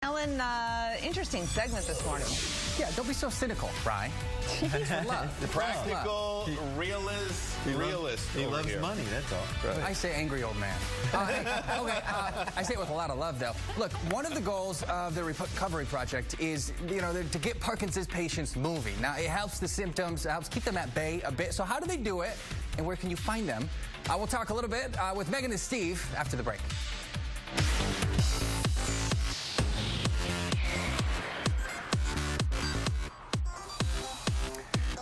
Ellen, interesting segment this morning. Yeah, don't be so cynical, Bri. The practical realist. He loves money, that's all. Right. I say angry old man. I say it with a lot of love, though. Look, one of the goals of the recovery project is, to get Parkinson's patients moving. Now, it helps the symptoms, helps keep them at bay a bit. So how do they do it, and where can you find them? We'll talk a little bit with Meghan and Steve after the break.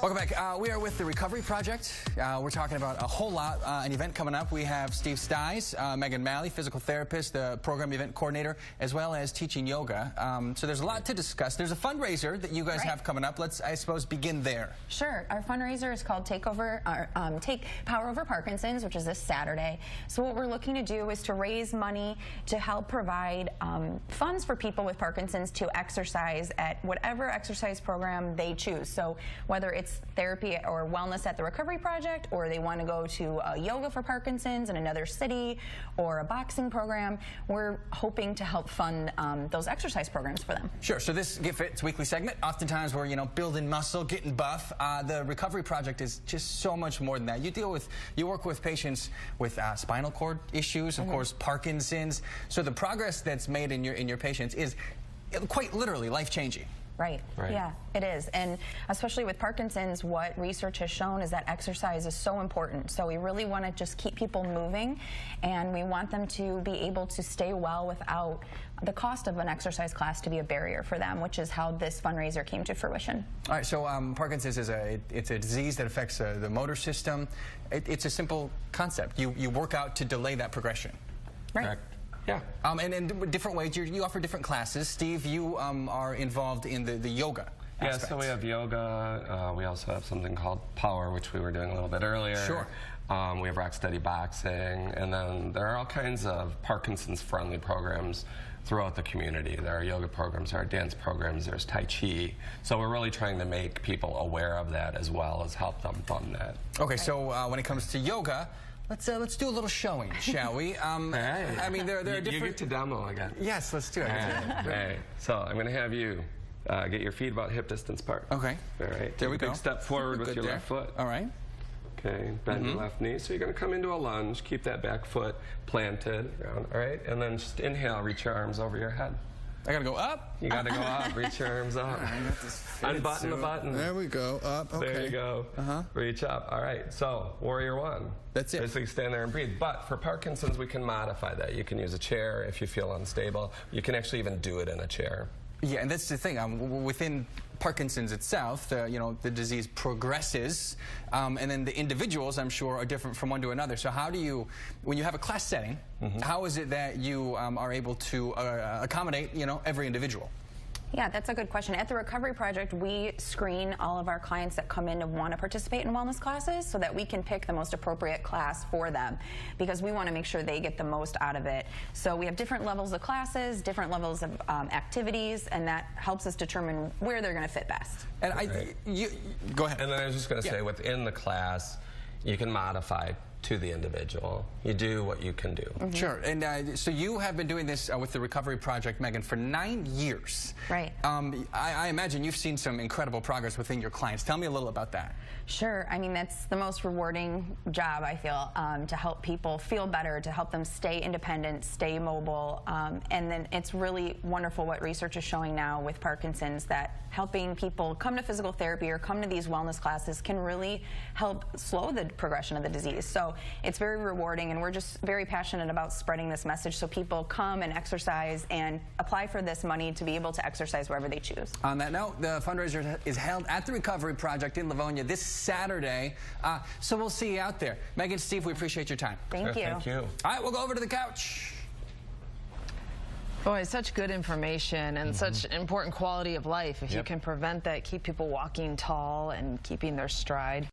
Welcome back. We are with the Recovery Project. We're talking about a whole lot. An event coming up. We have Steve Styes, Meghan Malley, physical therapist, the program event coordinator, as well as teaching yoga. So there's a lot to discuss. There's a fundraiser that you guys have coming up. Let's, I suppose, begin there. Sure. Our fundraiser is called Take Power Over Parkinson's, which is this Saturday. So what we're looking to do is to raise money to help provide funds for people with Parkinson's to exercise at whatever exercise program they choose. So whether it's therapy or wellness at the Recovery Project, or they want to go to yoga for Parkinson's in another city, or a boxing program, we're hoping to help fund those exercise programs for them. Sure. So this Get Fit's weekly segment, oftentimes we're building muscle, getting buff. The Recovery Project is just so much more than that. You work with patients with spinal cord issues, of course, Parkinson's. So the progress that's made in your patients is quite literally life-changing. Right. Yeah, it is. And especially with Parkinson's, what research has shown is that exercise is so important. So we really want to just keep people moving, and we want them to be able to stay well without the cost of an exercise class to be a barrier for them, which is how this fundraiser came to fruition. All right, so Parkinson's is a disease that affects the motor system. It's a simple concept. You work out to delay that progression. Right. Correct. Yeah, and in different ways, you offer different classes. Steve, you are involved in the yoga aspect. Yeah, so we have yoga. We also have something called Power, which we were doing a little bit earlier. Sure. We have rock steady boxing, and then there are all kinds of Parkinson's-friendly programs throughout the community. There are yoga programs, there are dance programs, there's Tai Chi. So we're really trying to make people aware of that as well as help them fund that. Okay, so when it comes to yoga, let's do a little showing, shall we? I mean, there are different... You get to demo again. Yes, let's do it. All right. So I'm going to have you get your feet about hip distance apart. Okay. All right. There we go. Big step forward with your left foot. All right. Okay. Bend your left knee. So you're going to come into a lunge. Keep that back foot planted. All right. And then just inhale. Reach your arms over your head. I gotta go up. You gotta go up. Reach your arms up. Unbutton the button. There we go. Up. Okay. There you go. Reach up. All right. So Warrior One. That's it. Basically stand there and breathe. But for Parkinson's, we can modify that. You can use a chair if you feel unstable. You can actually even do it in a chair. Yeah, and that's the thing. Within Parkinson's itself, the disease progresses, and then the individuals, I'm sure, are different from one to another. So how do you, when you have a class setting, how is it that you are able to accommodate, every individual? Yeah, that's a good question. At the Recovery Project, we screen all of our clients that come in and want to participate in wellness classes so that we can pick the most appropriate class for them, because we want to make sure they get the most out of it. So we have different levels of classes, different levels of activities, and that helps us determine where they're going to fit best. And go ahead. And then I was just going to say, within the class, you can modify to the individual. You do what you can do. Sure. And so you have been doing this with the Recovery Project, Meghan, for 9 years. Right. I imagine you've seen some incredible progress within your clients. Tell me a little about that. Sure. I mean, that's the most rewarding job, I feel, to help people feel better, to help them stay independent, stay mobile. And then it's really wonderful what research is showing now with Parkinson's, that helping people come to physical therapy or come to these wellness classes can really help slow the progression of the disease. So it's very rewarding, and we're just very passionate about spreading this message so people come and exercise and apply for this money to be able to exercise wherever they choose. On that note, the fundraiser is held at the Recovery Project in Livonia this Saturday, so we'll see you out there. Meghan, Steve, we appreciate your time. Thank you. Thank you. All right, we'll go over to the couch. Boy, such good information and such important quality of life. If you can prevent that, keep people walking tall and keeping their stride.